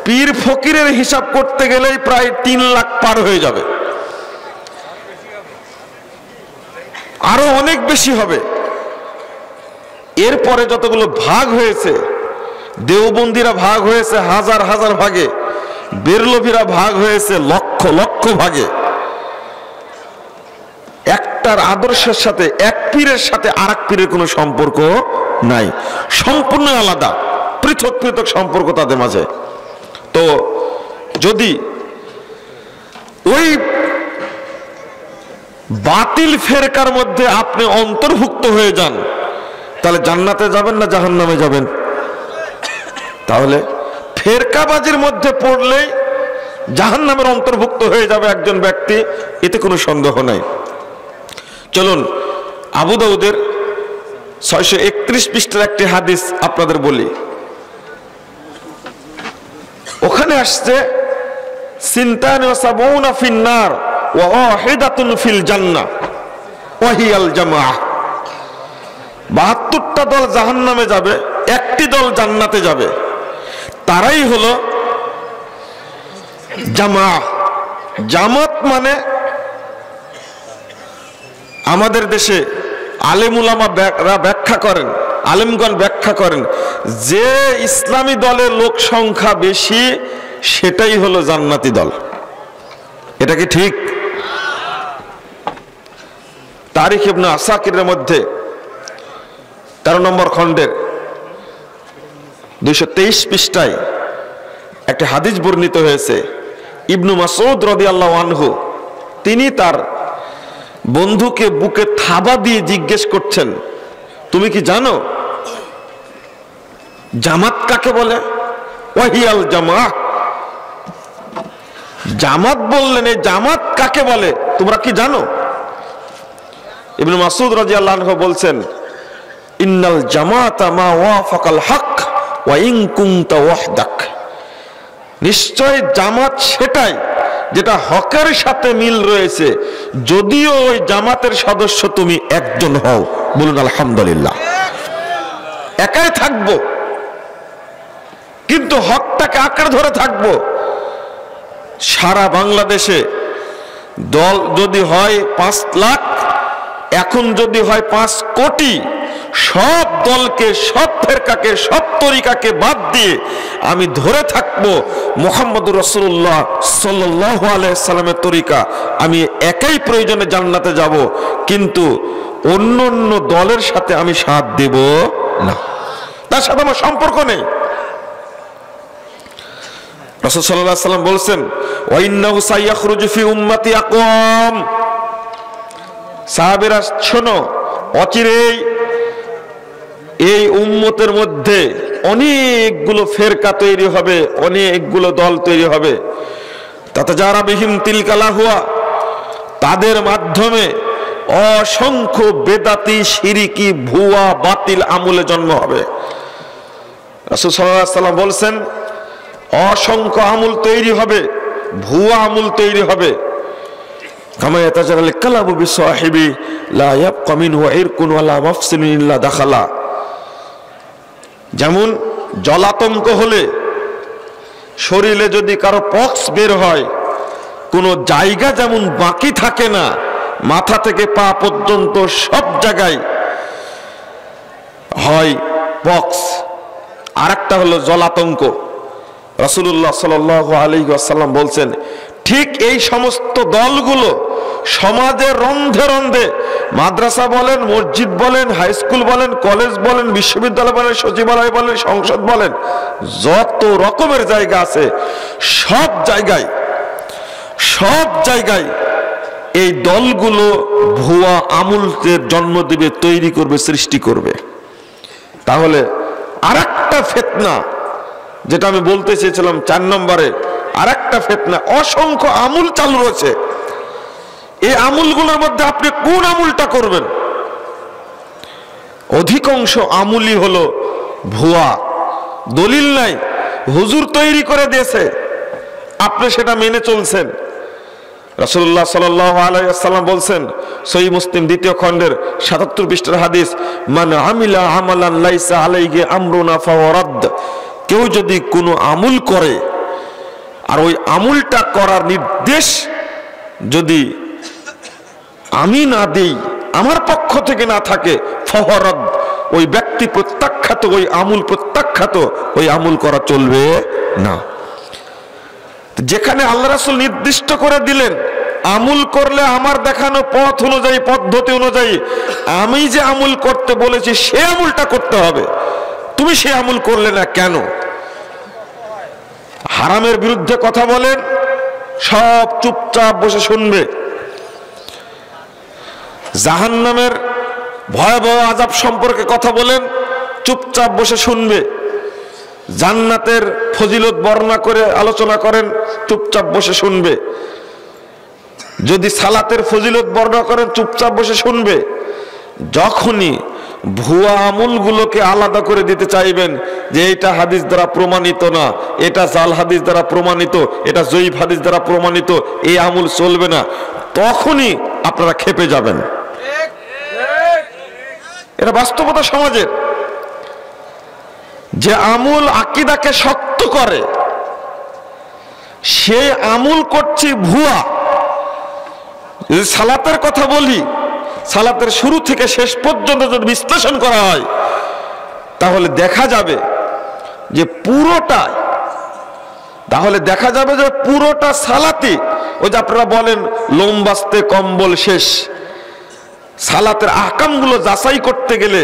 পীর ফকিরের হিসাব করতে গেলেই প্রায় 3 লাখ পার হয়ে যাবে, আরো অনেক বেশি হবে। এরপরে যতগুলো ভাগ হয়েছে, দেওবন্দিরা ভাগ হয়েছে হাজার হাজার ভাগে, বেরলভীরা ভাগ হয়েছে লক্ষ লক্ষ ভাগে। একটার আদর্শের সাথে, এক পীরের সাথে আরেক পীরের কোনো সম্পর্ক নাই, সম্পূর্ণ আলাদা, পৃথক পৃথক সম্পর্ক তাদের মাঝে। তো যদি ওই বাতিল ফেরকার মধ্যে আপনি অন্তর্ভুক্ত হয়ে যান, তাহলে জান্নাতে যাবেন না জাহান্নামে যাবেন? তাহলে ফেরকাবাজির মধ্যে পড়লেই জাহান্নামের অন্তর্ভুক্ত হয়ে যাবে একজন ব্যক্তি, এতে কোনো সন্দেহ নাই। চলুন আবু দাউদের 631 পৃষ্ঠার একটি হাদিস আপনাদের বলি। ওখানে আসছে সিনতানি ওয়া সাবউনা ফিন্নার ওয়া ওয়াহিদাতুন ফিল জান্নাহ ওয়া হিয়াল জামাআহ। 72টা দল জাহান্নামে যাবে, একটি দল জান্নাতে যাবে, তারাই হলো জামাআহ। জামাত মানে আমাদের দেশে আলেম উলামারা ব্যাখ্যা করেন, আলেমগণ ব্যাখ্যা করেন, যে ইসলামী দলের লোক সংখ্যা বেশি সেটাই হলো জান্নাতি দল। এটা কি ঠিক? তারিখ ইবনে আসাকিরের মধ্যে 13 নম্বর খণ্ডের 223 পৃষ্ঠায় একটা হাদিস বর্ণিত হয়েছে। ইবনু মাসউদ রাদিয়াল্লাহু আনহু তিনি তার বন্ধুকে বুকে থাবা দিয়ে জিজ্ঞেস করছেন, তুমি কি জানো জামাত কাকে বলে? ওয়াহিয়াল জামাআহ। জামাত বললেন, এই জামাত কাকে বলে তোমরা কি জানো? ইবনে মাসউদ রাদিয়াল্লাহু আনহু বলছেন, ইন্নাল জামাতা মা ওয়াফাকাল হক ওয়া ইন কুনতা ওয়াহদাক। নিশ্চয় জামাত সেটাই যেটা হকের সাথে মিল রয়েছে, যদিও ওই জামাতের সদস্য তুমি একজন হও। বলুন আলহামদুলিল্লাহ। একাই থাকবো কিন্তু হকটাকে আঁকড়ে ধরে থাকবো। সারা বাংলাদেশে দল যদি হয় 5 লাখ, এখন যদি হয় 5 কোটি, সব দলকে, সব ফেরকাকে, সব তরিকাকে বাদ দিয়ে আমি ধরে থাকবো মুহাম্মদুর রাসূলুল্লাহ সাল্লাল্লাহু আলাইহি সাল্লামের তরিকা। আমি একাই প্রয়োজনে জান্নাতে যাব, কিন্তু অন্য অন্য দলের সাথে আমি সাথ দেব না, তার সাথে আমার সম্পর্ক নেই। রাসূল সাল্লাল্লাহু আলাইহি সাল্লাম বলছেন, ওয়া ইন্নাহু সাইয়াখরুজু ফি উম্মতি আকওয়াম। সাহাবীরা শোনো, অচিরেই এই উম্মতের মধ্যে অনেকগুলো ফেরকা তৈরি হবে, অনেকগুলো দল তৈরি হবে। তাতে যারা বিহিম তিলকালা হুয়া, তাদের মাধ্যমে অসংখ্য বেদাতি, শিরিকি, ভুয়া, বাতিল আমলে জন্ম হবে। রাসূল সাল্লাল্লাহু আলাইহি সাল্লাম বলছেন, অসংখ্য আমল তৈরি হবে, ভুয়া আমল তৈরি হবে। কামা ইয়াতাজারাল কালাবু বিসাহিবি লা ইয়াবকা মিনহু ইরকুন ওয়ালা মাফসিলুন ইল্লা দাখালা। যেমন জলাতঙ্ক হলে, শরীরে যদি কারো পক্স বের হয়, কোনো জায়গা যেমন বাকি থাকে না, মাথা থেকে পা পর্যন্ত সব জায়গায় হয় পক্স। আরেকটা হলো জলাতঙ্ক। রাসূলুল্লাহ সাল্লাল্লাহু আলাইহি ওয়াসাল্লাম বলছেন, ঠিক এই সমস্ত দলগুলো সমাজে রন্ধে রন্ধে, মাদ্রাসা বলেন, মসজিদ বলেন, হাই স্কুল বলেন, কলেজ বলেন, বিশ্ববিদ্যালয় বলেন, সচিবালয় বলেন, সংসদ বলেন, যত রকমের জায়গা আছে, সব জায়গায় এই দলগুলো ভুয়া আমলের জন্ম দেবে, তৈরি করবে, সৃষ্টি করবে। তাহলে আরেকটা ফিতনা, যেটা আমি বলতে চেয়েছিলাম 4 নম্বরে, আরেকটা ফিতনা, অসংখ্য আমল চালু রয়েছে। এই আমলগুলোর মধ্যে আপনি কোন আমলটা করবেন? অধিকাংশ আমলই হলো ভুয়া, দলিল নাই, হুজুর তৈরি করে দিয়েছে, আপনি সেটা মেনে চলছেন। রাসূলুল্লাহ সাল্লাল্লাহু আলাইহি ওয়াসাল্লাম বলছেন, সহিহ মুসলিম 2য় খণ্ডের 77 পৃষ্ঠার হাদিস, মান আমিলা আমালান লাইসা আলাইহি আমরুনা ফাওয়ারাদ। কেউ যদি কোনো আমল করে আর ওই আমলটা করার নির্দেশ যদি আমি না দেই, আমার পক্ষ থেকে না থাকে, ফহরদ, ওই ব্যক্তি প্রত্যাখ্যাত, ওই আমল প্রত্যাখ্যাত, ওই আমল করা চলবে না। যেখানে আল্লাহ রাসূল নির্দিষ্ট করে দিলেন আমল করলে আমার দেখানো পথ অনুযায়ী, পদ্ধতি অনুযায়ী আমি যে আমল করতে বলেছি সে আমলটা করতে হবে, তুমি সে আমল করলে না কেন? হারামের বিরুদ্ধে কথা বলেন, সব চুপচাপ বসে শুনবে। জাহান্নামের ভয়াবহ আযাব সম্পর্কে কথা বলেন, চুপচাপ বসে শুনবে। জান্নাতের ফজিলত বর্ণনা করে আলোচনা করেন, চুপচাপ বসে শুনবে। যদি সালাতের ফজিলত বর্ণনা করেন, চুপচাপ বসে শুনবে। যখনই ভুয়া আমলগুলোকে আলাদা করে দিতে চাইবেন যে এটা হাদিস দ্বারা প্রমাণিত না, এটা জাল হাদিস দ্বারা প্রমাণিত, এটা জয়ীফ হাদিস দ্বারা প্রমাণিত, এই আমল চলবে না, তখনই আপনারা খেপে যাবেন। এটা বাস্তবতা সমাজের। যে আমল আকীদাকে শক্ত করে সে আমল করছি ভুয়া। যদি সালাতের কথা বলি, সালাতের শুরু থেকে শেষ পর্যন্ত যদি বিশ্লেষণ করা হয় তাহলে দেখা যাবে যে পুরোটা সালাতে, ওই যে আপনারা বলেন লোম বাস্তে কম্বল শেষ, সালাতের আহকামগুলো যাচাই করতে গেলে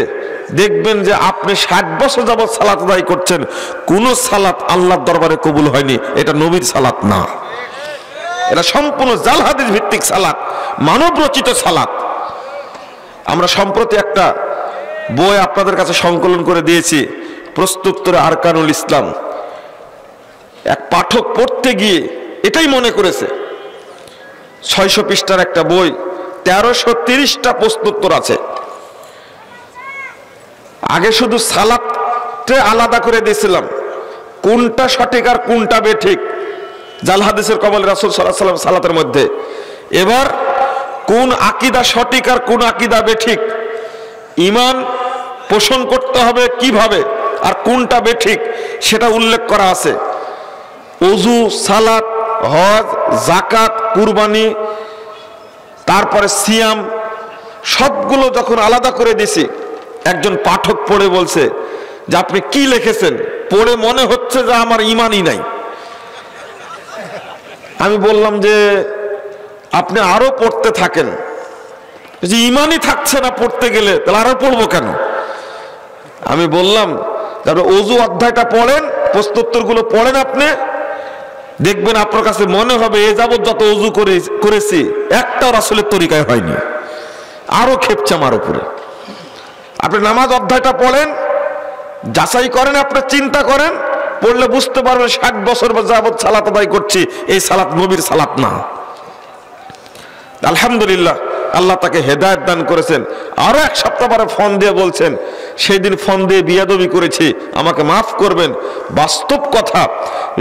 দেখবেন যে আপনি 60 বছর যাবত সালাত আদায় করছেন, কোন সালাত আল্লাহর দরবারে কবুল হয়নি, এটা নবীর সালাত না, এটা সম্পূর্ণ জাল হাদিস ভিত্তিক সালাত, মানব রচিত সালাত। আমরা সম্প্রতি একটা বই আপনাদের কাছে সংকলন করে দিয়েছি, প্রশ্নোত্তরে আরকানুল ইসলাম। এক পাঠক পড়তে গিয়ে এটাই মনে করেছে, 600 পৃষ্ঠার একটা বই, 1330টা প্রশ্নোত্তর আছে। আগে শুধু সালাতে আলাদা করে দিয়েছিলাম, কোনটা সঠিক আর কোনটা বেঠিক, জাল হাদিসের কবলে রাসূল সাল্লাল্লাহু আলাইহি ওয়াসাল্লাম সালাতের মধ্যে। এবার কোন আকীদা সঠিক আর কোন আকীদা বেঠিক, ঈমান পোষণ করতে হবে কিভাবে আর কোনটা বেঠিক সেটা উল্লেখ করা আছে। ওযু, সালাত, হজ, যাকাত, কুরবানি, তারপরে সিয়াম, সবগুলো যখন আলাদা করে দিছি, একজন পাঠক পড়ে বলছে যে আপনি কি লিখেছেন, পড়ে মনে হচ্ছে যে আমার ঈমানই নাই। আমি বললাম যে আপনি আরো পড়তে থাকেন, যে ঈমানই থাকছে না পড়তে গেলে, তাহলে আরো পড়বো কেন? আমি বললাম তারপরে ওযু অধ্যায়টা পড়েন, প্রশ্নোত্তরগুলো পড়েন, আপনি দেখবেন আপনার কাছে মনে হবে এ যাবৎ যত ওযু করেছি একটাও রাসূলের তরিকায় হয়নি, আরো খেপছে আমার উপরে। আপনি নামাজ অধ্যায়টা পড়েন, যাচাই করেন, আপনি চিন্তা করেন, পড়লে বুঝতে পারবেন 60 বছর যাবৎ সালাত আদায় করছি, এই সালাত নবীর সালাত না। আলহামদুলিল্লাহ, আল্লাহ তাকে হেদায়েত দান করেছেন। আরো এক সপ্তাহ পরে ফোন দিয়ে বলছেন সেই দিন ফোন দিয়ে বিয়াদবি করেছি, আমাকে মাফ করবেন। বাস্তব কথা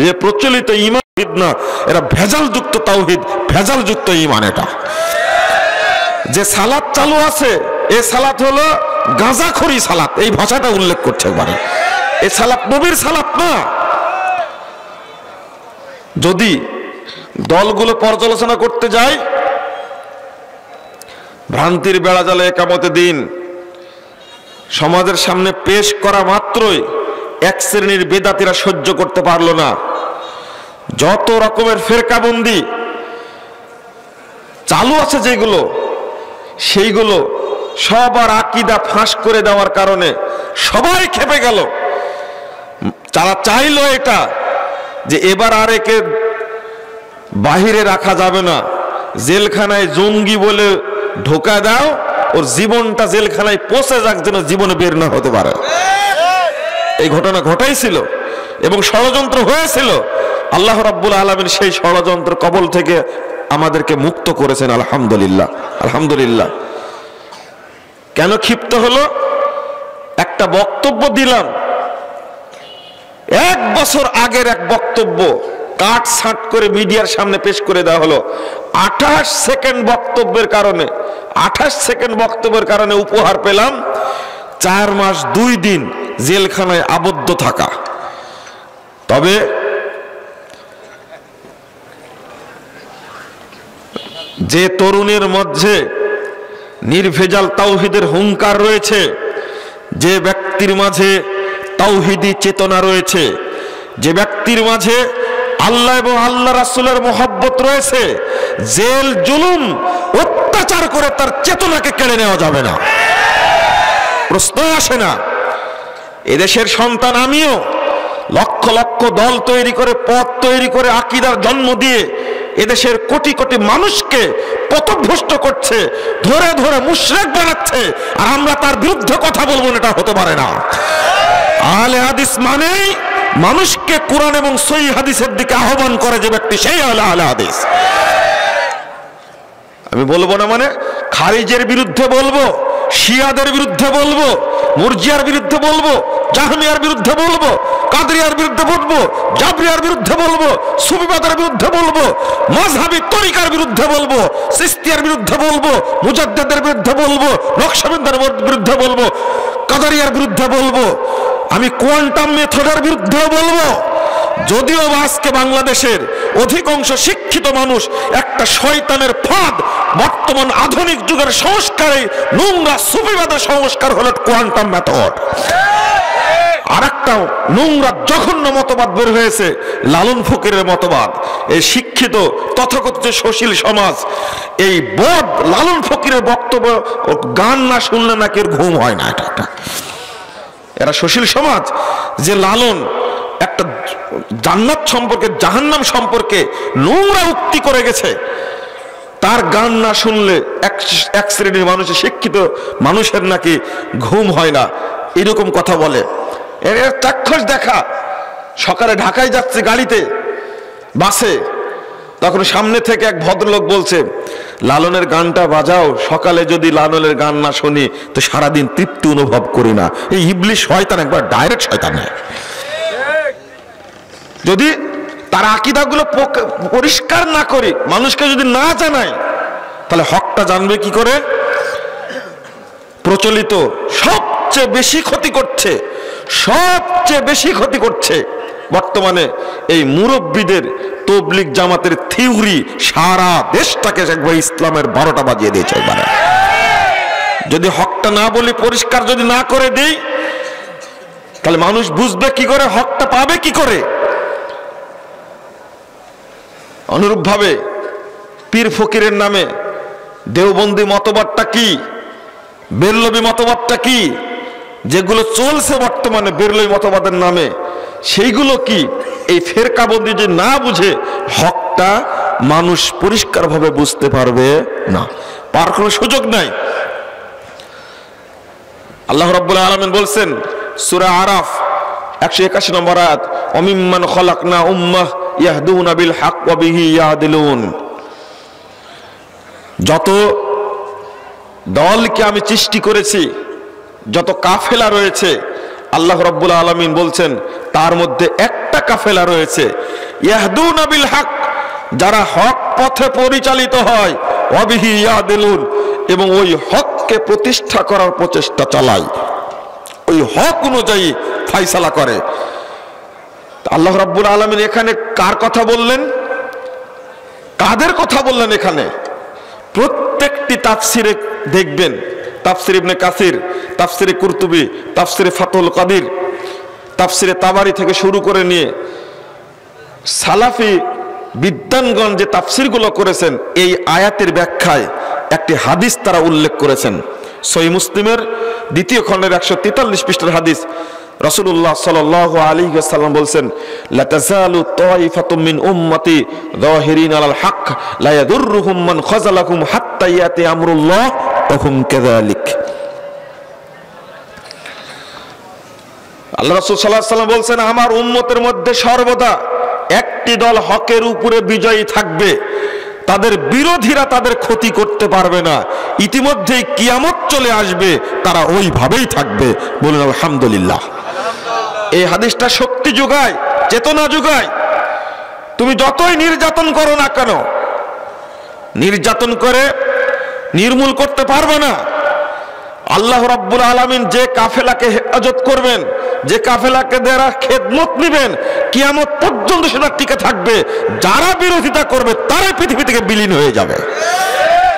যে প্রচলিত ঈমান না, এরা ভেজাল যুক্ত তাওহীদ, ভেজাল যুক্ত ঈমান। এটা যে সালাত চালু আছে, এই সালাত হলো গাঁজাখড়ি সালাত, এই ভাষাটা উল্লেখ করছে একবারে। এই সালাত নবীর সালাত না। যদি দলগুলো পর্যালোচনা করতে যায়, ভ্রান্তির বেড়াজালে একামতে দিন সমাজের সামনে পেশ করা মাত্রই এক শ্রেণীর বেদাতীরা সহ্য করতে পারলো না। যত রকমের ফেরকাবন্দি চালু আছে যেগুলো, সেইগুলো সবার আকীদা ফাঁস করে দেওয়ার কারণে সবাই খেপে গেল। তারা চাইলো এটা যে এবার আর একে বাহিরে রাখা যাবে না, জেলখানায় জঙ্গি বলে ঢোকা দাও, ওর জীবনটা জেলখানায় পচে যাক, যেন জীবনে বের না হতে পারে। এই ঘটনা ঘটাইছিল এবং ষড়যন্ত্র হয়েছিল। আল্লাহ রাব্বুল আলামিন সেই ষড়যন্ত্র কবল থেকে আমাদেরকে মুক্ত করেছেন, আলহামদুলিল্লাহ, আলহামদুলিল্লাহ। কেন ক্ষিপ্ত হলো? একটা বক্তব্য দিলাম, 1 বছর আগের এক বক্তব্য কাট ছাঁট করে মিডিয়ার সামনে পেশ করে দেওয়া হলো। 28 সেকেন্ড বক্তব্যের কারণে উপহার পেলাম 4 মাস 2 দিন জেলখানায় আবদ্ধ থাকা। তবে যে তরুণের মধ্যে নির্ভেজাল তাওহীদের হুঙ্কার রয়েছে, যে ব্যক্তির মাঝে তাওহীদি চেতনা রয়েছে, যে ব্যক্তির মাঝে আল্লাহ এবং আল্লাহ রাসূলের মহব্বত রয়েছে, জেল জুলুম অত্যাচার করে তার চেতনাকে কেড়ে নেওয়া যাবে না, প্রশ্ন আসে না। এদেশের সন্তান আমিও লক্ষ লক্ষ দল তৈরি করে, পথ তৈরি করে, আকীদার জন্ম দিয়ে এদেশের কোটি কোটি মানুষকে পথভ্রষ্ট করছে, ধরে ধরে মুশরিক বানাচ্ছে, আর আমরা তার বিরুদ্ধে কথা বলবো না, এটা হতে পারে না। আহলে হাদিস মানেই মানুষকে কোরআন এবং সহিহ হাদিসের দিকে আহ্বান করে যে ব্যক্তি, সেই হলো আহলে হাদিস। আমি বলবো না মানে খারিজের বিরুদ্ধে বলবো, শিয়াদের বিরুদ্ধে বলবো, মুরজিয়ার বিরুদ্ধে বলবো, জাহমিয়ার বিরুদ্ধে বলবো, কাদরিয়ার বিরুদ্ধে বলবো, জাবরিয়ার বিরুদ্ধে বলবো, সুফিবাদের বিরুদ্ধে বলবো, মাযহাবী তরিকার বিরুদ্ধে বলবো, সিস্তিয়ার বিরুদ্ধে বলবো, মুজাদ্দিদের বিরুদ্ধে বলবো, নকশবন্দির বিরুদ্ধে বলবো, কাদরিয়ার বিরুদ্ধে বলবো, আমি কোয়ান্টাম মেথডের বিরুদ্ধে বলবো। যদিও আজকে বাংলাদেশের অধিকাংশ শিক্ষিত মানুষ একটা শয়তানের ফাঁদ, বর্তমান আধুনিক যুগের সংস্কারে নোংরা সুফিবাদের সংস্কার হলো কোয়ান্টাম মেথড। আর একটা নোংরা জঘন্য মতবাদ বের হয়েছে লালন ফকিরের মতবাদ। এই শিক্ষিত তথাকথিত সুশীল সমাজ এই বদ লালন ফকিরের বক্তব্য গান না শুনলে নাকি ঘুম হয় না। এটা এরা সুশীল সমাজ যে লালন একটা জান্নাত সম্পর্কে জাহান্নাম সম্পর্কে নোংরা উক্তি করে গেছে, তার গান না শুনলে এক শ্রেণীর মানুষের শিক্ষিত মানুষের নাকি ঘুম হয় না, এরকম কথা বলে। এর চাক্ষুষ দেখা, সকালে ঢাকায় যাচ্ছে গাড়িতে, বাসে, তখন সামনে থেকে এক ভদ্রলোক বলছে, লালনের গানটা বাজাও, সকালে যদি লালনের গান না শুনি তো সারাদিন তৃপ্তি অনুভব করি না। এই ইবলিশ শয়তান, একবার ডাইরেক্ট শয়তান। যদি তার আকীদাগুলো পরিষ্কার না করি, মানুষকে যদি না জানায়, তাহলে হকটা জানবে কি করে? প্রচলিত সবচেয়ে বেশি ক্ষতি করছে, সবচেয়ে বেশি ক্ষতি করছে বর্তমানে এই মুরব্বীদের তবলিগ জামাতের থিওরি সারা দেশটাকে একবার ইসলামের 12টা বাজিয়ে দিয়েছে। এবারে যদি হকটা না বলি, পরিষ্কার যদি না করে দেই, তাহলে মানুষ বুঝবে কি করে, হকটা পাবে কি করে? অনুরূপভাবে পীর ফকিরের নামে দেওবন্দি মতবাদটা কি, বেরলভী মতবাদটা কি, যেগুলো চলছে বর্তমানে বেরলভী মতবাদের নামে, সেইগুলো কি? এই ফেরকাবন্দি যে না বুঝে হকটা মানুষ পরিষ্কারভাবে বুঝতে পারবে না, পার কোনো সুযোগ নাই। আল্লাহ রাব্বুল আলামিন বলছেন সূরা আরাফ 181 নম্বর আয়াত, ওমিম্মান খলাকনা উম্মাহ ইয়াহদুনা বিল হক ওয়া বিহি ইয়াদিলুন। যত দলকে আমি সৃষ্টি করেছি, যত কাফেলা রয়েছে, আল্লাহ রাব্বুল আলামিন বলছেন তার মধ্যে একটা কাফেলা রয়েছে ইয়াহদুনা বিল হক, যারা হক পথে পরিচালিত হয়, ওয়া বিহি ইয়াদিলুন, এবং ওই হককে প্রতিষ্ঠা করার প্রচেষ্টা চালায়, ওই হক অনুযায়ী ফয়সালা করে। আল্লাহ রাব্বুল আলামিন এখানে কার কথা বললেন, কাদের কথা বললেন? এখানে প্রত্যেকটি তাফসিরে দেখবেন, তাফসির ইবনে কাসির, তাফসিরে কুরতুবী, তাফসিরে ফাতুল কাদির, তাফসিরে তাবারি থেকে শুরু করে নিয়ে সালাফি বিদ্বানগণ যে তাফসিরগুলো করেছেন, এই আয়াতের ব্যাখ্যায় একটি হাদিস তারা উল্লেখ করেছেন। সহিহ মুসলিমের 2য় খণ্ডের 143 পৃষ্ঠার হাদিস। রাসূলুল্লাহ সাল্লাল্লাহু আলাইহি ওয়াসাল্লাম বলছেন, লা তাযালু তায়ফাতুম মিন উম্মতি যাহিরিন আলাল হক লা ইয়াদুররুহুম মান খাযালাকুম হাত্তা ইয়াতি আমরুল্লাহ ওয়া হুম কাযালিক। আল্লাহ রাসূল সাল্লাল্লাহু আলাইহি ওয়াসাল্লাম বলছেন, আমার উম্মতের মধ্যে সর্বদা একটি দল হকের উপরে বিজয়ী থাকবে, তাদের বিরোধীরা তাদের ক্ষতি করতে পারবে না, ইতিমধ্যেই কিয়ামত চলে আসবে, তারা ওইভাবেই থাকবে। বলুন আলহামদুলিল্লাহ। এই হাদিসটা শক্তি যোগায়, চেতনা যোগায়। তুমি যতই নির্যাতন করো না কেন, নির্যাতন করে নির্মূল করতে পারবে না। আল্লাহ রাব্বুল আলামিন যে কাফেলাকে হেফাজত করবেন, যে কাফেলাকে যারা খেদমত নেবেন কিয়ামত পর্যন্ত সেটা টিকে থাকবে, যারা বিরোধিতা করবে তারাই পৃথিবী থেকে বিলীন হয়ে যাবে,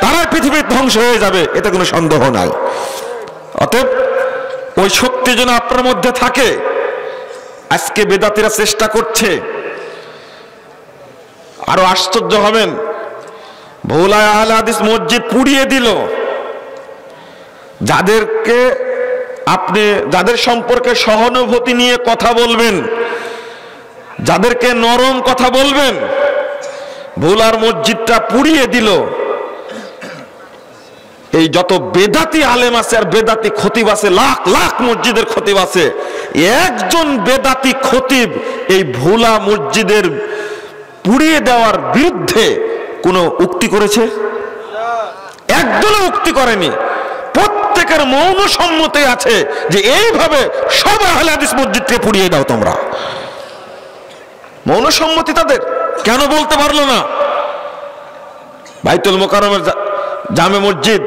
তারাই পৃথিবীর ধ্বংস হয়ে যাবে, এতে কোনো সন্দেহ নাই। অতএব ওই শক্তি যেন আপনার মধ্যে থাকে। আজকে বেদাতিরা চেষ্টা করছে, আরো আশ্চর্য হবেন, ভোলায় আহলে হাদিস মসজিদ পুড়িয়ে দিল। যাদেরকে আপনি যাদের সম্পর্কে সহানুভূতি নিয়ে কথা বলবেন, যাদেরকে নরম কথা বলবেন, ভোলার মসজিদটা পুড়িয়ে দিল। এই যত বেদাতি আলেম আছে আর বেদাতি খতিব আছে, লাখ লাখ মসজিদের খতিব আছে, একজন বেদাতি খতিব এই ভোলা মসজিদের পুড়িয়ে দেওয়ার বিরুদ্ধে কোনো উক্তি করেছে? একদলও উক্তি করেনি। প্রত্যেকের মৌন সম্মতি আছে যে এইভাবে সব আহলে হাদিস মসজিদকে পুড়িয়ে দাও তোমরা। মৌন সম্মতি তাদের। কেন বলতে পারলো না? বাইতুল মোকাররমের জামে মসজিদ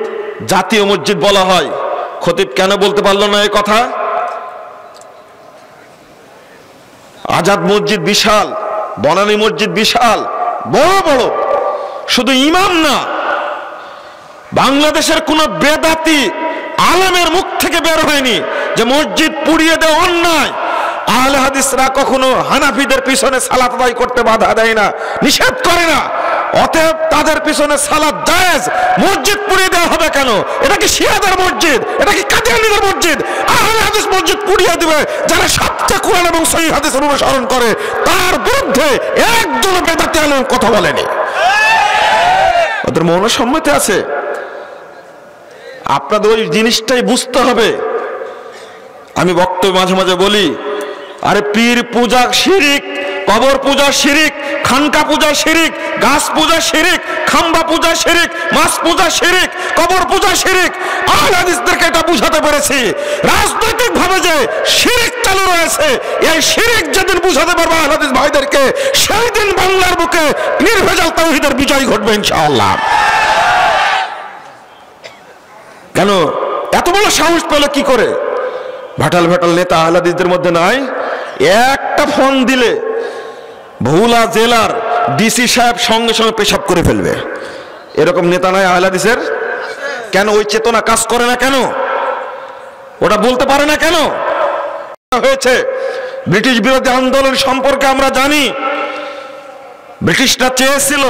জাতীয় মসজিদ বলা হয়, খতিব কেন বলতে পারলো না এই কথা? আজাদ মসজিদ বিশাল, বনানী মসজিদ বিশাল, বড় বড়, শুধু ইমাম না, বাংলাদেশের কোন বেদাতি আলেমের মুখ থেকে বের হয়নি যে মসজিদ পুড়িয়ে দেওয়া অন্যায়। আহলে হাদিসরা কখনো হানাফিদের পিছনে সালাত আদায় করতে বাধা দেয় না, নিষেধ করে না। অতএব তাদের পিছনে সালাত জায়েজ, মসজিদ পুড়িয়ে দেওয়া হবে কেন? এটা কি শিয়াদের মসজিদ? এটা কি কাদিয়ানীদের মসজিদ? আহলে হাদিস মসজিদ পুড়িয়ে দিবে যারা সবচেয়ে কোরআন এবং সহিহ হাদিসের অনুসরণ করে, তার বিরুদ্ধে একজন বেদাতি আলেম কথা বলেনি। ওদের মৌনসম্মতি আছে। আপনাদের ওই জিনিসটাই বুঝতে হবে। আমি বক্তব্য মাঝে মাঝে বলি, আরে পীর পূজা শিরিক, কবর পূজা শিরিক, খানকা পূজা শিরিক, গাছ পূজা শিরিক, খাম্বা পূজা শিরিক, মাছ পূজা শিরিক, কবর পূজা শিরিক। আহলে হাদিসদেরকে এটা বুঝাতে পেরেছি। রাজনৈতিক ভাবে যে শিরিক চালু রয়েছে, এই শিরিক যেদিন বুঝাতে পারবে আহলে হাদিস ভাইদেরকে, সেই দিন বাংলার বুকে নির্ভেজাল তাওহীদের বিজয় ঘটবে ইনশাআল্লাহ। কেন এত বড় সাহস পেল কি করে? ভাটাল ভাটাল নেতা আহলে হাদিসদের মধ্যে নাই? একটা ফোন দিলে ভোলা জেলার ডিসি সাহেব সঙ্গে সঙ্গে পেশাব করে ফেলবে, এরকম নেতা নাই আহলে হাদিসের? কেন ওই চেতনা কাজ করে না? কেন ওটা বলতে পারে না? কেন হয়েছে? ব্রিটিশ বিরোধী আন্দোলন সম্পর্কে আমরা জানি। ব্রিটিশরা চেয়েছিল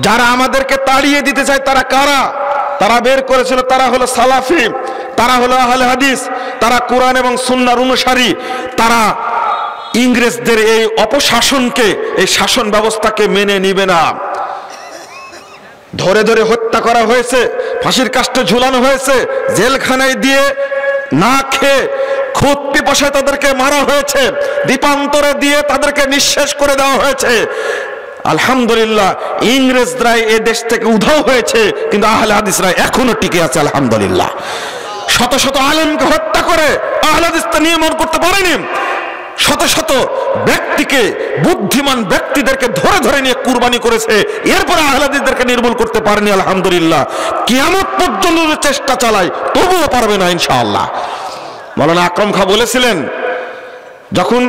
যারা আমাদেরকে তাড়িয়ে দিতে চায় তারা কারা? তারা বের করেছিল তারা হলো সালাফি, তারা হলো আহলে হাদিস, তারা কোরআন এবং সুন্নাহর অনুসারী। তারা ইংরেজদের এই অপশাসনকে, এই শাসন ব্যবস্থাকে মেনে নিবে না। ধরে ধরে হত্যা করা হয়েছে, ফাঁসির কাস্টে ঝুলানো হয়েছে, জেলখানায় দিয়ে না খেয়ে খুদ পিপাসায় তাদেরকে মারা হয়েছে, দ্বীপান্তরে দিয়ে তাদেরকে নিঃশেষ করে দেওয়া হয়েছে। আলহামদুলিল্লাহ ইংরেজরা এই দেশ থেকে উধাও হয়েছে, কিন্তু আহলে হাদিসরা এখনো টিকে আছে আলহামদুলিল্লাহ। শত শত আলেমকে হত্যা করে আহলে হাদিসটা নিয়মন করতে পারেনি। শত শত ব্যক্তিকে, বুদ্ধিমান ব্যক্তিদেরকে ধরে ধরে নিয়ে কুরবানি করেছে, এরপরে আহলে হাদিসদেরকে নির্মূল করতে পারেনি আলহামদুলিল্লাহ। কিয়ামত পর্যন্ত চেষ্টা চালায়, তবুও পারবে না ইনশাআল্লাহ। মাওলানা আকরাম খাঁ বলেছিলেন, যখন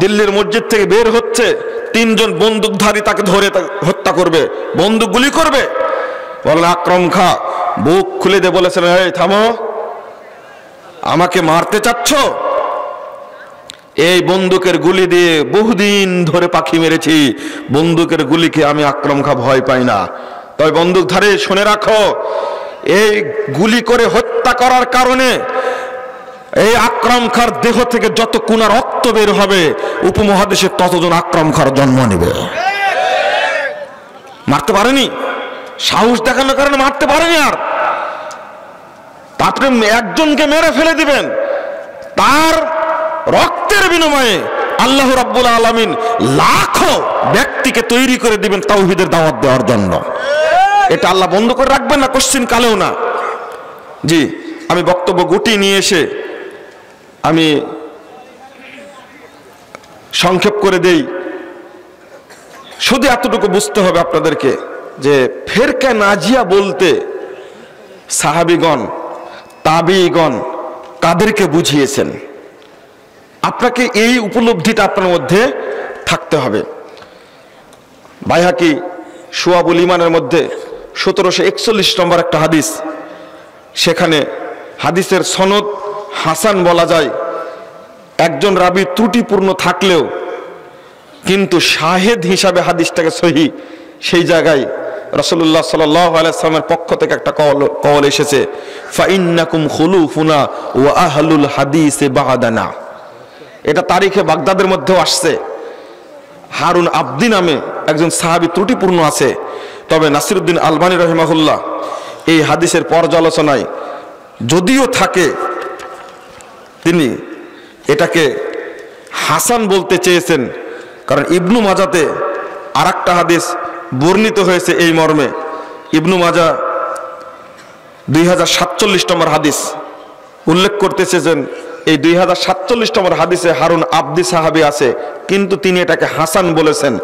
দিল্লির মসজিদ থেকে বের হচ্ছে, তিনজন বন্দুকধারী তাকে ধরে হত্যা করবে, বন্দুক গুলি করবে। মাওলানা আকরাম খাঁ বুক খুলে দিয়ে বলেছিলেন, এই থামো, আমাকে মারতে চাচ্ছ? এই বন্দুকের গুলি দিয়ে বহুদিন ধরে পাখি মেরেছি, বন্দুকের গুলিকে আমি আকরাম খাঁ ভয় পাই না। তবে বন্দুকধারী শুনে রাখো, এই গুলি করে হত্যা করার কারণে এই আকরাম খাঁর দেহ থেকে যত কুনা রক্ত বের হবে, উপমহাদেশে ততজন আকরাম খাঁর জন্ম নেবে। মারতে পারেনি, সাহস দেখানোর কারণে মারতে পারেনি। আর আপনি একজনকে মেরে ফেলে দিবেন, তার রক্তের বিনিময়ে আল্লাহ রাব্বুল আলামিন লাখো ব্যক্তিকে তৈরি করে দিবেন তাওহীদের দাওয়াত দেওয়ার জন্য। এটা আল্লাহ বন্ধ করে রাখবেন না, কোশ্চিন কালেও না। জি, আমি বক্তব্য গুটিয়ে নিয়ে এসে আমি সংক্ষেপ করে দেই। শুধু এতটুকু বুঝতে হবে আপনাদেরকে যে ফেরকা নাজিয়া বলতে সাহাবীগণ, তাবিঈগণ কাদেরকে বুঝিয়েছেন। আপনাকে এই উপলব্ধিটা আপনার মধ্যে থাকতে হবে। বাইহাকি শুআবুল ঈমানের মধ্যে 1741 নম্বর একটা হাদিস, সেখানে হাদিসের সনদ হাসান বলা যায়, একজন রাবী ত্রুটিপূর্ণ থাকলেও কিন্তু শাহেদ হিসাবে হাদিসটাকে সহি, সেই জায়গায় রাসূলুল্লাহ সাল্লাল্লাহু আলাইহি ওয়াসাল্লামের পক্ষ থেকে একটা কওল এসেছে, ফাইন্নাকুম খুলুফুনা ওয়া আহলুল হাদিসে বা'দানা। এটা তারিখে বাগদাদের মধ্যেও আসছে। হারুন আবদি নামে একজন সাহাবী ত্রুটিপূর্ণ আছে, তবে নাসিরউদ্দিন আলবানী রাহিমাহুল্লাহ এই হাদিসের পর্যালোচনায় যদিও থাকে, তিনি এটাকে হাসান বলতে চেয়েছেন, কারণ ইবনু মাজাতে আর একটা হাদিস বর্ণিত হয়েছে এই মর্মে। ইবনু মাজা 2047 নম্বর হাদিস উল্লেখ করতেছেন, এই 2047 নম্বর হাদিসে হারুন আবদি সাহাবী আছে, কিন্তু তিনি এটাকে হাসান বলেছেন।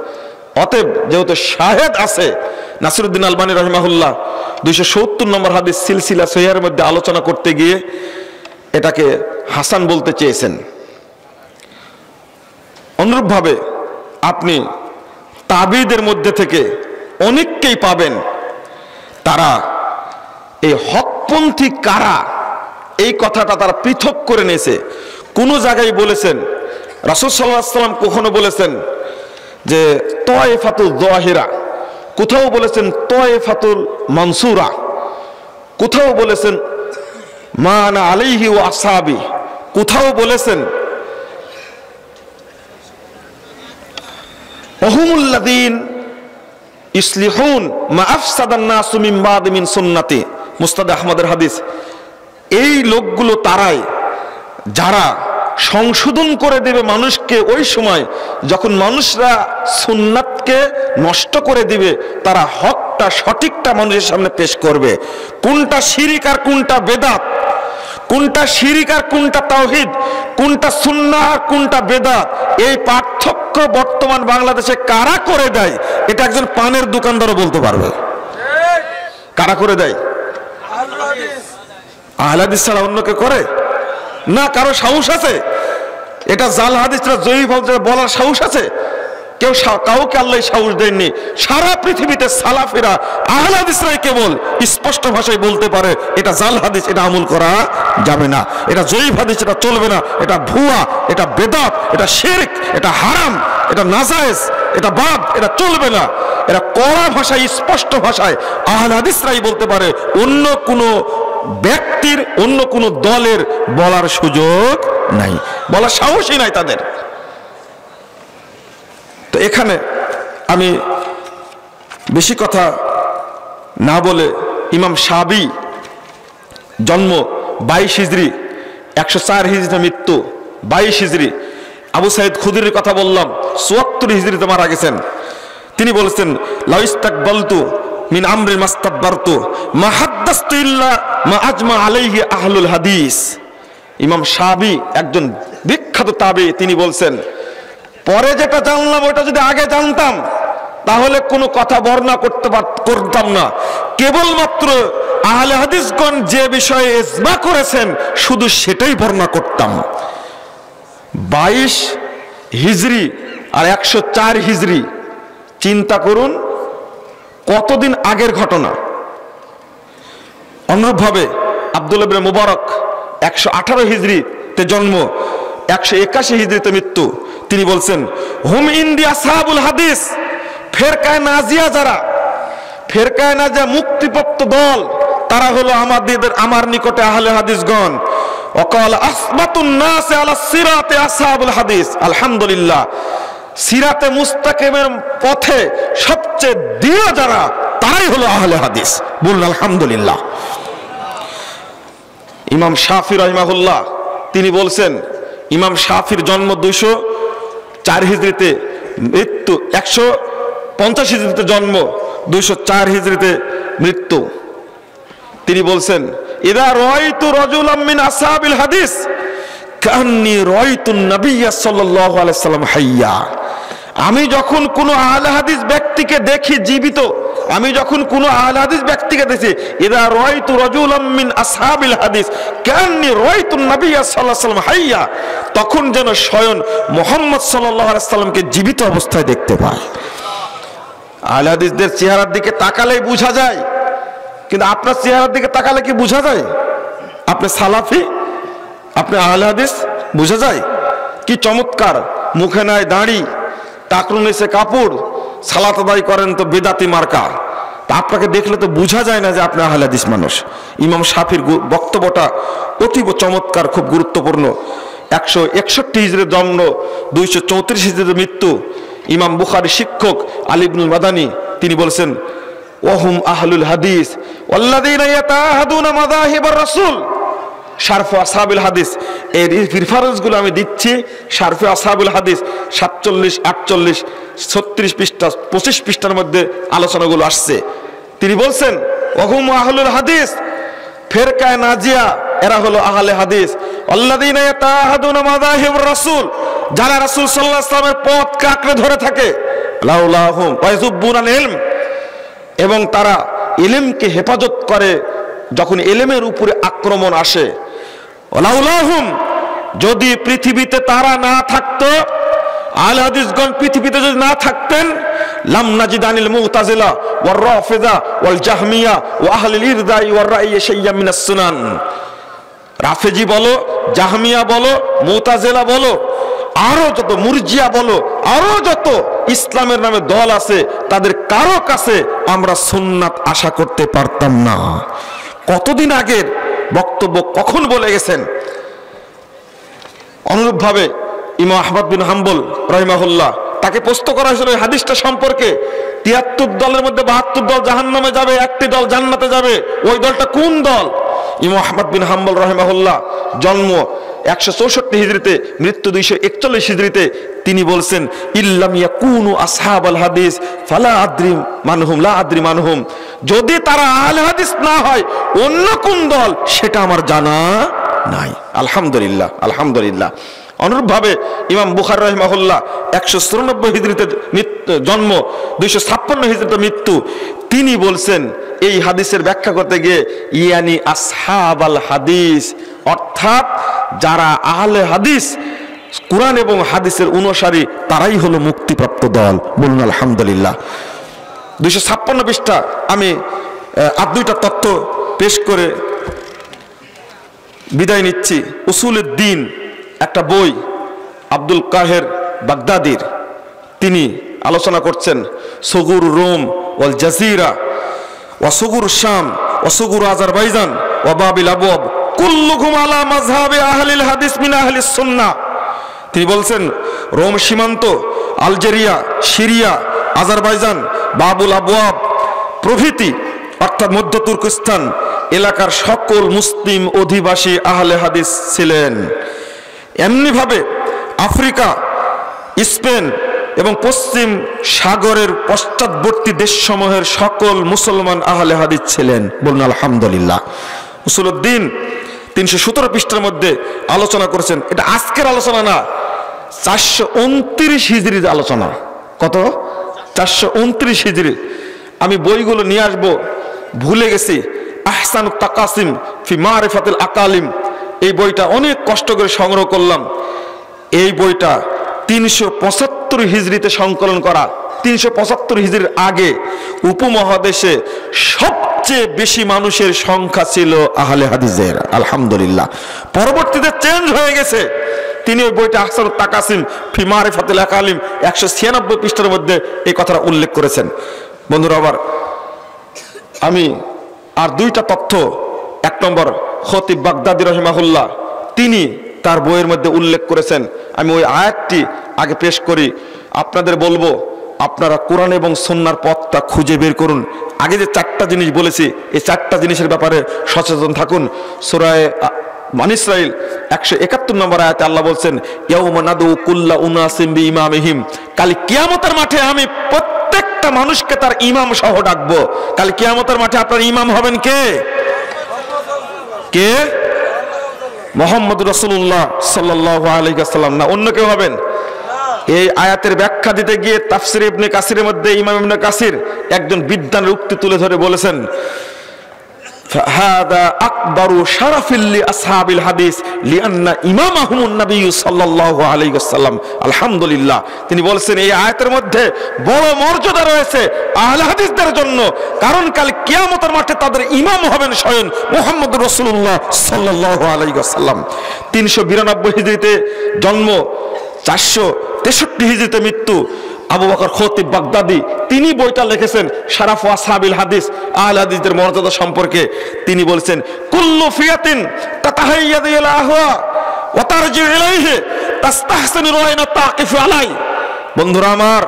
অতএব যেহেতু শাহেদ আছে, নাসিরউদ্দিন আলবানী রাহিমাহুল্লাহ 270 নম্বর হাদিস সিলসিলা সহিহের মধ্যে আলোচনা করতে গিয়ে এটাকে হাসান বলতে চেয়েছেন। অনুরূপভাবে আপনি তাবিদের মধ্যে থেকে অনেককেই পাবেন, তারা এই হকপন্থী কারা এই কথাটা তারা পৃথক করে নিয়েছে। কোন জায়গায় বলেছেন, রাসূল সাল্লাল্লাহু আলাইহি ওয়াসাল্লাম কখনো বলেছেন যে তায়েফাতুল যাহিরা, কোথাও বলেছেন তায়েফাতুল মানসুরা, কোথাও বলেছেন মা আনা আলাইহি ওয়া আসহাবি, কোথাও বলেছেন ওহুমুল্লাযীন ইসলিহুন মা আফসাদান নাসু মিন বাদি মিন সুন্নতি, মুসনাদ আহমদের হাদিস। এই লোকগুলো তারাই যারা সংশোধন করে দেবে মানুষকে, ওই সময় যখন মানুষরা সুন্নাতকে নষ্ট করে দিবে, তারা হকটা সঠিকটা মানুষের সামনে পেশ করবে। কোনটা শিরিক আর কোনটা বেদাত, কোনটা শিরিক আর কোনটা তাওহীদ, কোনটা সুন্নাহ আর কোনটা বেদাত, এই পার্থক্য বর্তমান বাংলাদেশে কারা করে দেয়, এটা একজন পানের দোকানদারও বলতে পারবে। কারা করে দেয়? আহলে হাদিস ছাড়া অন্য কে করে না? কারো সাহস আছে এটা জাল হাদিসরা জয়ীফ বলার সাহস আছে? কেউ কাউকে আল্লাহ সাহস দেননি। সারা পৃথিবীতে সালাফিরা আহলে হাদিসরাই কেবল স্পষ্ট ভাষায় বলতে পারে এটা জাল হাদিস, এটা আমল করা যাবে না, এটা জয়ীফ হাদিস, এটা চলবে না, এটা ভুয়া, এটা বেদাত, এটা শিরক, এটা হারাম, এটা নাজায়েজ, এটা বাদ, এটা চলবে না। এরা কড়া ভাষায়, স্পষ্ট ভাষায় আহলে হাদিসরাই বলতে পারে, অন্য কোনো ব্যক্তির, অন্য কোনো দলের বলার সুযোগ নাই, বলার সাহসই নাই তাদের। তো এখানে আমি বেশি কথা না বলে, ইমাম শাবি জন্ম 22 হিজরি, 104 হিজরিতে মৃত্যু, 22 হিজরি। আবু সাইদ খুদরির কথা বললাম, 74 হিজরিতে মারা গেছেন। তিনি বলেছেন লাউ ইস্তাকবালতু মিন আমরি মাস্তাকবারতু মা হাদাসতু ইল্লা মা আজমা আলাইহি আহলুল হাদিস। ইমাম শাবি একজন বিখ্যাত তাবী, তিনি বলছেন পরে যেটা জানলাম ওটা যদি আগে জানতাম তাহলে কোনো কথা বর্ণনা করতাম না, কেবলমাত্র আহলে হাদিসগণ যে বিষয়ে ইজমা করেছেন শুধু সেটাই বর্ণনা করতাম। 22 হিজরি আর 104 হিজরি, চিন্তা করুন কতদিন আগের ঘটনা। অনুরূপভাবে আব্দুল্লাহ ইবনে মুবারক 118 হিজরিতে জন্ম, 181 হিজরিতে মৃত্যু। তিনি বলছেন হুম ইন্দি আসহাবুল হাদিস, ফেরকায়ে নাজিয়া যারা, ফেরকায়ে নাজিয়া মুক্তিপ্রাপ্ত দল, তারা হলো আমার নিকটে আহলে হাদিসগণ। ওয়াকাল আসবাতুন নাস আলা সিরাতে আসহাবুল হাদিস। আলহামদুলিল্লাহ, সিরাতে মুস্তাকিমের পথে সবচেয়ে দৃঢ় যারা, তারাই হলো আহলে হাদিস। বলুন আলহামদুলিল্লাহ। ইমাম শাফি রাহিমাহুল্লাহ তিনি বলছেন, ইমাম শাফির জন্ম 204 হিজরিতে, মৃত্যু 150 হিজরিতে জন্ম, 204 হিজরিতে মৃত্যু। তিনি বলছেন ইদা রাআইতু রাজুলাম মিন আসহাবিল হাদিস কান্নী রাআইতুন নবিয়্য সাল্লাল্লাহু আলাইহি ওয়াসাল্লাম হাইয়া। আমি যখন কোনো আহলে হাদিস ব্যক্তিকে দেখি জীবিত, আমি যখন কোনো আহলে হাদিস ব্যক্তিকে দেখি, ইদা রাআইতু রাজুলাম মিন আসহাবিল হাদিস কান্নী রাআইতু নবী সাল্লাল্লাহু আলাইহি ওয়াসাল্লাম হাইয়া, তখন যেন স্বয়ং মুহাম্মদ সাল্লাল্লাহু আলাইহি ওয়াসাল্লামকে জীবিত অবস্থায় দেখতে পাই। আহলে হাদিসদের চেহারার দিকে তাকালেই বোঝা যায়, কিন্তু আপনার চেহারার দিকে তাকালে কি বোঝা যায় আপনি সালাফি, আপনি আহলে হাদিস? বোঝা যায়? কি চমৎকার, মুখে নাই দাড়ি, টাকরু নিচে কাপড়, সালাত আদায় করেন তো বেদাতি মার্কা। তা আপনাকে দেখলে তো বোঝা যায় না যে আপনি আহলে হাদিস মানুষ। ইমাম শাফির বক্তব্যটা অতীব চমৎকার, খুব গুরুত্বপূর্ণ। 161 হিজরির জন্ম, 234 হিজরিতে মৃত্যু। ইমাম বুখারী শিক্ষক আলী ইবনুল মাদানী তিনি বলেছেন, ওয়াহুম আহলুল হাদিস ওয়াল্লাযীনা ইয়াতাহাদুনা মাযাহিবার রাসূল। শারফে আসহাবুল হাদিস এর রেফারেন্সগুলো আমি দিচ্ছি। শারফে আসহাবুল হাদিস 47, 48, 36 পৃষ্ঠা, 25 পৃষ্ঠার মধ্যে আলোচনাগুলো আসছে। তিনি বলছেন ওয়াহুম আহলুল হাদিস, ফেরকায়ে নাজিয়া এরা হলো আহলে হাদিস। আল্লাযীনা ইয়াতাহাদুনা মাযাহিবার রাসূল, যারা রাসূল সাল্লাল্লাহু আলাইহি ওয়াসাল্লামের পথকে আঁকড়ে ধরে থাকে। লাউলাহুম ওয়াইযুবুনাল ইলম, এবং তারা ইলমকে হেফাজত করে যখন ইলমের উপরে আক্রমণ আসে। লাউলাহুম, যদি পৃথিবীতে তারা না থাকতো, আহলে হাদিসগণ পৃথিবীতে যদি না থাকতেন, লাম নাজিদানিল মুতাজিলা ওয়ার রাফিদা ওয়াল জাহমিয়া ওয়া আহলিল ইরদাই ওয়ার রাই শাইয়্যাম মিনাস সুনান। রাফেজি বলো, জাহমিয়া বলো, মুতাজিলা বলো, আরো যত মুরজিয়া বলো, আরো যত ইসলামের নামে দল আছে, তাদের কারো কাছে আমরা সুন্নাত আশা করতে পারতাম না। কতদিন আগের বক্তব্য কখন বলে গেছেন। অনুরূপভাবে ইমাম আহমদ বিন হাম্বল রাহিমাহুল্লাহ, তাকে প্রশ্ন করা হয়েছিল এই হাদিসটা সম্পর্কে। 73 দলের মধ্যে 72 দল জাহান্নামে যাবে, একটি দল জান্নাতে যাবে, ওই দলটা কোন দল? ইমাম আহমদ বিন হাম্বল রাহিমাহুল্লাহ, জন্ম 164 হিজরিতে, মৃত্যু 241 হিজরিতে, তিনি বলছেন ইল্লাম ইয়াকুনু আসহাবাল হাদিস ফালা আদ্রি মানহুম, লা আদ্রি মানহুম, যদি তারা আহলে হাদিস না হয় অন্য কোন দল সেটা আমার জানা নাই। আলহামদুলিল্লাহ, আলহামদুলিল্লাহ। অনুরূপভাবে ইমাম বুখারী রাহিমাহুল্লাহ 194 হিজরিতে জন্ম, 256 হিজরিতে মৃত্যু। তিনি বলছেন এই হাদিসের ব্যাখ্যা করতে গিয়ে, ইয়ানি আসহাবাল হাদিস, অর্থাৎ যারা আহলে হাদিস, কুরআন এবং হাদিসের অনুসারী, তারাই হলো মুক্তিপ্রাপ্ত দল। বলুন আলহামদুলিল্লাহ। 256 পৃষ্ঠা আমি আর দুইটা তথ্য পেশ করে বিদায় নিচ্ছি। উসুলুদ দ্বীন একটা বই, আব্দুল কাহের বাগদাদির, তিনি আলোচনা করছেন সগুর রোম ওয়াল জাজিরা ওয়া সগুর শাম ওয়া সগুর আজারবাইজান ওয়া বাবিল আবওয়াব কুল্লুহুম আলা মাযহাবি আহলিল হাদিস মিন আহলিস সুন্নাহ। তিনি বলছেন রোম সীমান্ত, আলজেরিয়া, সিরিয়া, আজারবাইজান, বাবুল আবওয়াব প্রভৃতি, অর্থাৎ মধ্য তুর্কিস্তান এলাকার সকল মুসলিম অধিবাসী আহলে হাদিস ছিলেন। এমনিভাবে আফ্রিকা, স্পেন এবং পশ্চিম সাগরের পশ্চাৎবর্তী দেশসমূহের সকল মুসলমান আহলে হাদিস ছিলেন। বলুন আলহামদুলিল্লাহ। উসুলুদ দ্বীন 317 পৃষ্ঠার মধ্যে আলোচনা করেছেন। এটা আজকের আলোচনা না, 429 হিজরির আলোচনা। কত? 429 হিজরি। আমি বইগুলো নিয়ে আসবো, ভুলে গেছি। আহসানুত তাকাসিম ফি মারিফাতিল আকালিম, এই বইটা অনেক কষ্ট করে সংগ্রহ করলাম। এই বইটা 375 হিজরিতে সংকলন করা। 375 হিজরির আগে উপমহাদেশে সবচেয়ে বেশি মানুষের সংখ্যা ছিল আহলে হাদিসের। আলহামদুলিল্লাহ। পরবর্তীতে চেঞ্জ হয়ে গেছে। তিনি ওই বইটা আহসানুত তাকাসিম ফি মারিফাতিল আকালিম 196 পৃষ্ঠার মধ্যে এই কথাটা উল্লেখ করেছেন। বন্ধুরা, আবার আমি আর দুইটা তথ্য, 1 নম্বর খতিব বাগদাদি রাহিমাহুল্লাহ, তিনি তার বইয়ের মধ্যে উল্লেখ করেছেন। আমি ওই আয়াতটি আগে পেশ করি, আপনাদের বলবো আপনারা কোরআন এবং সুন্নাহর পথটা খুঁজে বের করুন। আগে যে 4টা জিনিস বলেছি, এই 4টা জিনিসের ব্যাপারে সচেতন থাকুন। সূরা বনী ইসরাঈল 171 নম্বর আয়াতে আল্লাহ বলছেন ইয়াউমা নাদউ কুল্লা উনাসিম বিইমামিহিম, কাল কিয়ামতের মাঠে আমি প্রত্যেকটা মানুষকে তার ইমাম সহ ডাকবো। কাল কিয়ামতের মাঠে আপনার ইমাম হবেন কে? কে? মুহাম্মদ রাসূলুল্লাহ সাল্লাল্লাহু আলাইহি ওয়াসাল্লাম, না অন্য কেউ হবেন? এই আয়াতের ব্যাখ্যা দিতে গিয়ে তাফসির ইবনে কাসিরের মধ্যে ইমাম ইবনে কাসির একজন বিদ্বানের উক্তি তুলে ধরে বলেছেন, হাদা আকবারু শারাফিল লিআসহাবিল হাদিস লিআন্না ইমামাহুমুন নবী সাল্লাল্লাহু আলাইহি ওয়াসাল্লাম। আলহামদুলিল্লাহ, তিনি বলেছেন এই আয়াতের মধ্যে বড় মর্যাদা রয়েছে আহলে হাদিসদের জন্য, কারণ কাল কিয়ামতের মাঠে তাদের ইমাম হবেন স্বয়ং মুহাম্মদুর রাসূলুল্লাহ সাল্লাল্লাহু আলাইহি ওয়াসাল্লাম। 392 হিজরিতে জন্ম, 463 হিজরিতে মৃত্যু। আবু বকর খতিব বাগদাদি তিনি বইটা লিখেছেন শারাফু আসহাবিল হাদিস, আহলে হাদিসদের মর্যাদা সম্পর্কে। তিনি বলেছেন, কুল্লু ফিয়াতিন তাতাহাইয়াদু ইলা আহওয়া ওয়া তারজিউ ইলাইহি তাস্তাহসিনু রায়না তাকিফু আলাই। বন্ধুরা আমার,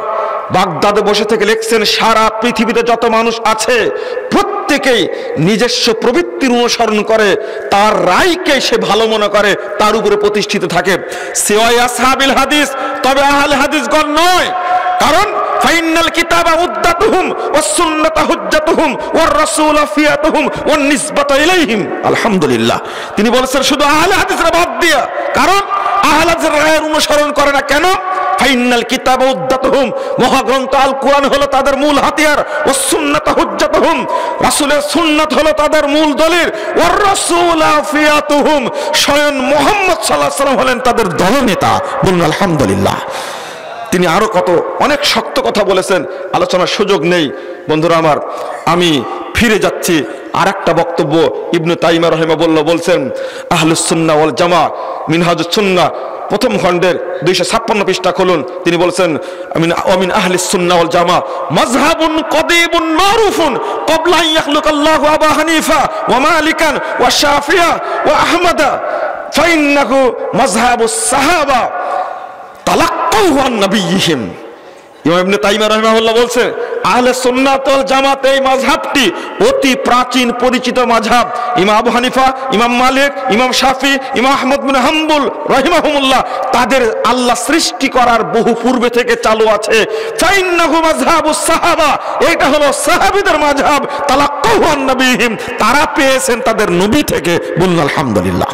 বাগদাদে বসে থেকে লিখছেন, সারা পৃথিবীতে যত মানুষ আছে প্রত্যেকেই নিজস্ব প্রবৃত্তির অনুসরণ করে, তার রায়কে সে ভালো মনে করে, তার উপরে প্রতিষ্ঠিত থাকে। সিওয়াই আসহাবিল হাদিস, তবে আহলে হাদিসগণ নয়। কারণ ফাইনাল কিতাবা উদ্দাতুহুম ওয়াস সুন্নাতু হুজ্জাতুহুম ওয়ার রাসূলু ফিয়াতুহুম ওয়ান নিসবাতু ইলাইহিম। আলহামদুলিল্লাহ, তিনি বলেছেন শুধু আহলে হাদিসরা বাদ দিয়া, কারণ আহলে হাদিসের রায়ের অনুসরণ করে না। কেন? ফাইনাল কিতাবা উদ্দাতুহুম, মহাগ্রন্থ আল কোরআন হলো তাদের মূল হাতিয়ার, ওয়াস সুন্নাতু হুজ্জাতুহুম, রাসূলের সুন্নাত হলো তাদের মূল দলিল, ওয়ার রাসূলু ফিয়াতুহুম, স্বয়ং মুহাম্মদ সাল্লাল্লাহু আলাইহি ওয়াসাল্লাম হলেন তাদের দলনেতা। বলুন আলহামদুলিল্লাহ। তিনি আরো অনেক শক্ত কথা বলেছেন, আলোচনার সুযোগ নেই। বন্ধুরা আমার, আমি ফিরে যাচ্ছি আর একটা বক্তব্য। ইবনে তাইমিয়া রাহিমাহুল্লাহ বলছেন, আহলুস সুন্নাহ ওয়াল জামাআহ মিনহাজুস সুন্নাহ প্রথম খণ্ডের 256 পৃষ্ঠা খুলুন। তিনি বলছেন, আমিন আহলিস সুন্নাহ ওয়াল জামাআহ মাযহাবুন কদীবুন মারুফুন ক্বাবলা আন ইয়াখলুকাল্লাহু আবা হানিফা ওয়া মালিকান ওয়া শাফিয়া ওয়া আহমাদা ফাইন্নাহু মাযহাবুস সাহাবা তালাক্কাহু আন নবিয়্যিহিম। ইমাম ইবনে তাইমিয়া রাহিমাহুল্লাহ বলছেন, আহলে সুন্নাত ওয়াল জামাত এই মাযহাবটি অতি প্রাচীন পরিচিত মাযহাব। ইমাম আবু হানিফা, ইমাম মালিক, ইমাম শাফি, ইমাম আহমদ বিন হাম্বল রাহিমাহুমুল্লাহ তাদের আল্লাহ সৃষ্টি করার বহু পূর্বে থেকে চালু আছে। ফাইন্নাহু মাযহাবুস সাহাবা, এটা হলো সাহাবীদের মাযহাব। তালাক্কাহু আন নবিয়্যিহিম, তারা পেয়েছেন তাদের নবী থেকে। বলুন আলহামদুলিল্লাহ।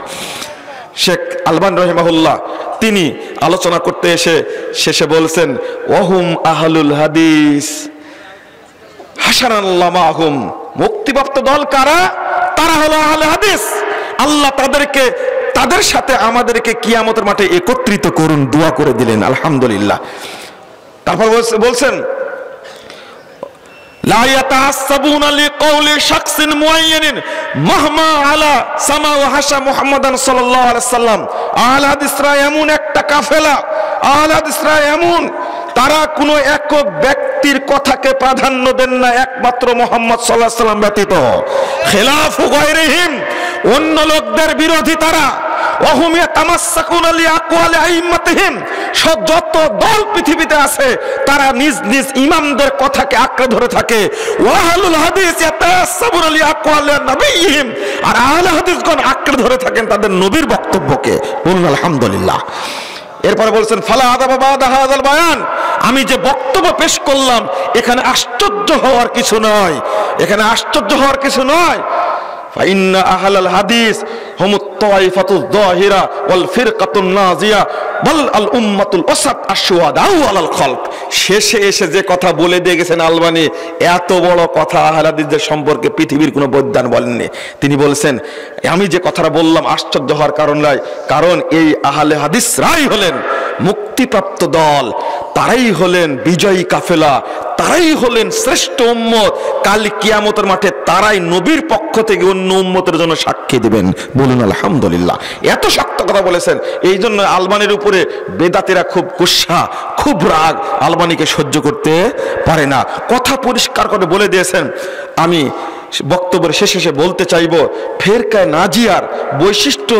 শেখ আলবানী রাহিমাহুল্লাহ তিনি আলোচনা করতে এসে শেষে বলছেন, ওয়াহুম আহলুল হাদিস হাশারাল্লাহু মাহুম, মুক্তিপ্রাপ্ত দল কারা? তারা হলো আহলে হাদিস। আল্লাহ তাদের সাথে আমাদেরকে কিয়ামতের মাঠে একত্রিত করুন, দোয়া করে দিলেন। আলহামদুলিল্লাহ। তারপর বলছেন, লা ইয়াতাআসসাবুনা লিকাউলি শাখসিন মুআয়্যানিন মাহমা আলা সামা ওয়া হাসা মুহাম্মাদান সাল্লাল্লাহু আলাইহি ওয়াসাল্লাম। আহলে হাদিসরা এমন একটা কাফেলা, আহলে হাদিসরা এমন, তারা কোনো একক ব্যক্তির কথাকে প্রাধান্য দেন না, একমাত্র মুহাম্মদ সাল্লাল্লাহু আলাইহি ওয়াসাল্লাম ব্যতীত। খিলাফু গায়রিহিম, অন্য লোকদের বিরোধী তারা। ওয়াহুম ইয়াতামাসসাকুনা লিআকওয়ালি আইম্মাতিহিম, যত দল পৃথিবীতে আছে তারা নিজ নিজ ইমামদের কথাকে আঁকড়ে ধরে থাকে। ওয়া আহলুল হাদিস ইয়াতাসাবুনা লিআকওয়ালি নবিয়্যিহিম, আর আহলে হাদিসগণ আঁকড়ে ধরে থাকেন তাদের নবীর বক্তব্যকে। বলুন আলহামদুলিল্লাহ। এরপরে বলছেন, ফালা আদাবা বাদা হাযাল বায়ান, আমি যে বক্তব্য পেশ করলাম এখানে আশ্চর্য হওয়ার কিছু নয়, এখানে আশ্চর্য হওয়ার কিছু নয়। ফাইন্না আহলাল হাদিস হুমুত তাইফাতুয যাহিরা ওয়াল ফিরকাতুন নাজিয়া বাল আল উম্মাতুল ওয়াসাত আশ-শুহাদাউ আলাল খালক। শেষে এসে যে কথা বলে দিয়ে গেছেন আলবানী, এত বড় কথা আহলে হাদিসদের সম্পর্কে পৃথিবীর কোনো বৈদ্যান বলেননি। তিনি বলেছেন, আমি যে কথাটা বললাম আশ্চর্য হওয়ার কারণ নাই, কারণ এই আহলে হাদিসরাই হলেন মুক্তিপ্রাপ্ত দল, তারাই হলেন বিজয়ী কাফেলা, তারাই হলেন শ্রেষ্ঠ উম্মত। কাল কিয়ামতের মাঠে তারাই নবীর পক্ষ থেকে অন্য উম্মতের জন্য সাক্ষী দিবেন। বলুন আলহামদুলিল্লাহ। এত শক্ত কথা বলেছেন, এই জন্য আলবানীর উপরে বেদাতিরা খুব গুসা, খুব রাগ, আলবানীকে সহ্য করতে পারে না। কথা পরিষ্কার করে বলে দিয়েছেন। আমি বক্তব্যের শেষে বলতে চাইব, ফেরকায়ে নাজিয়ার বৈশিষ্ট্য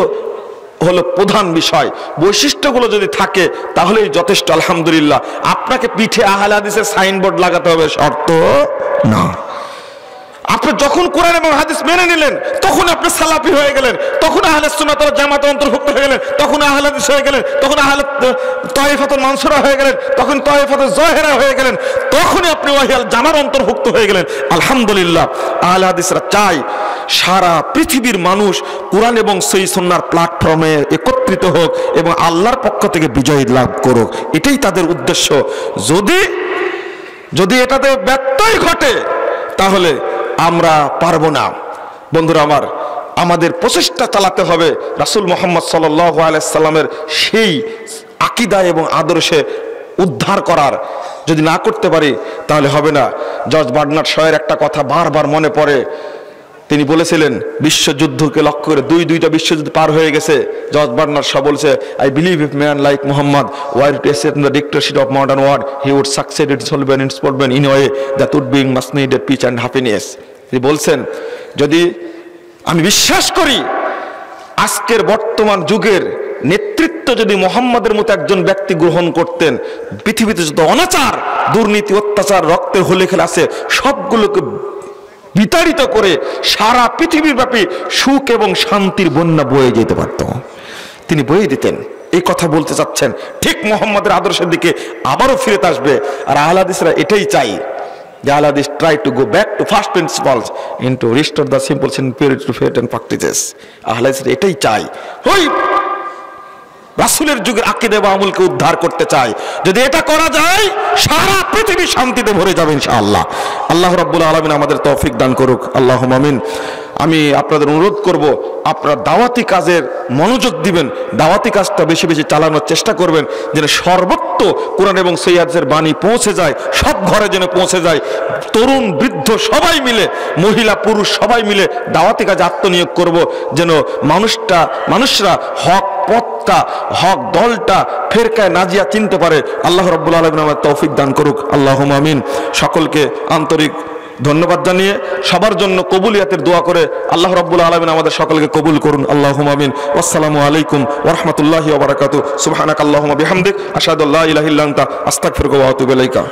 হলো প্রধান বিষয়। বৈশিষ্ট্যগুলো যদি থাকে তাহলেই যথেষ্ট। আলহামদুলিল্লাহ। আপনাকে পিঠে আহলে হাদিসের সাইনবোর্ড লাগাতে হবে শর্ত না। আপনি যখন কোরআন এবং হাদিস মেনে নিলেন তখন আপনি সালাফি হয়ে গেলেন, তখন আহলে সুন্নাত ওয়াল জামাতে অন্তর্ভুক্ত হয়ে গেলেন, তখন আহলে হাদিস হয়ে গেলেন, তখন আহলে তায়েফাতুল মানসুরা হয়ে গেলেন, তখন তায়েফাতুল যাহিরা হয়ে গেলেন, তখনই আপনি ওয়াহিয়াল জামার অন্তর্ভুক্ত হয়ে গেলেন। আলহামদুলিল্লাহ। আহলে হাদিসরা চাই সারা পৃথিবীর মানুষ কোরআন এবং সহিহ সুন্নাহর প্ল্যাটফর্মে একত্রিত হোক এবং আল্লাহর পক্ষ থেকে বিজয় লাভ করুক, এটাই তাদের উদ্দেশ্য। যদি এটাতে ব্যত্যয় ঘটে তাহলে আমরা পারবো না। বন্ধুরা আমার, আমাদের প্রচেষ্টা চালাতে হবে রাসূল মুহাম্মদ সাল্লাল্লাহু আলাইহি সাল্লামের সেই আকীদা এবং আদর্শে উদ্ধার করার। যদি না করতে পারি তাহলে হবে না। জর্জ বার্নার্ড শয়ের একটা কথা বারবার মনে পড়ে। তিনি বলেছিলেন, বিশ্বযুদ্ধকে লক্ষ্য করে দুইটা বিশ্বযুদ্ধ পার হয়ে গেছে। জর্জ বার্নার্ড শ বলছে, I believe if man like Muhammad were to assume in the dictatorship of modern world he would succeed in solving in sportsman in way that would bring must needed peace and happiness. তিনি বলছেন, যদি আমি বিশ্বাস করি আজকের বর্তমান যুগের নেতৃত্ব যদি মুহাম্মাদের মতো একজন ব্যক্তি গ্রহণ করতেন, পৃথিবীতে যত অনাচার, দুর্নীতি, অত্যাচার, রক্তের হোলি খেলা আছে সবগুলোকে বিতাড়িত করে সারা পৃথিবীর ব্যাপী সুখ এবং শান্তির বন্যা বয়ে যেতে পারত। তিনি বয়ে দিতেন। এই কথা বলতে চাচ্ছেন, ঠিক মুহাম্মাদের আদর্শের দিকে আবারও ফিরে আসবে। আর আহলে হাদিসরা এটাই চাই। The Ahladis try to go back to first principles and to restore the simple sin purity to faith and practices. Ahladis এটাই চাই, ওই রাসূলের যুগের আকীদা এবং আমলকে উদ্ধার করতে চাই। যদি এটা করা যায় সারা পৃথিবী শান্তিতে ভরে যাবে ইনশাআল্লাহ। আল্লাহ রাব্বুল আলামিন আমাদের তৌফিক দান করুক, আল্লাহুম্মা আমিন। আমি আপনাদের অনুরোধ করব, আপনারা দাওয়াতি কাজের মনোযোগ দিবেন, দাওয়াতি কাজটা বেশি বেশি চালানোর চেষ্টা করবেন, যেন সর্বত্র কোরআন এবং সহিহ হাদিসের বাণী পৌঁছে যায়, সব ঘরে যেন পৌঁছে যায়। তরুণ বৃদ্ধ সবাই মিলে, মহিলা পুরুষ সবাই মিলে দাওয়াতি কাজে আত্মনিয়োগ করব, যেন মানুষরা হক পথটা, হক দলটা, ফেরকায় নাজিয়া চিনতে পারে। আল্লাহ রাব্বুল আলামিন আমাদের তৌফিক দান করুক, আল্লাহুম্মা আমিন। সকলকে আন্তরিক ধন্যবাদ জানিয়ে সবার জন্য কবুলিয়াতের দোয়া করে আল্লাহ রাব্বুল আলামিন আমাদের সকলকে কবুল করুন, আল্লাহুম্মা আমিন। আসসালামু আলাইকুম ওয়া রাহমাতুল্লাহি ওয়া বারাকাতুহু। সুবহানাকাল্লাহুম্মা বিহামদিক আশহাদু আল্লা ইলাহা ইল্লা আনতা আস্তাগফিরুকা ওয়া আতুবু ইলাইকা।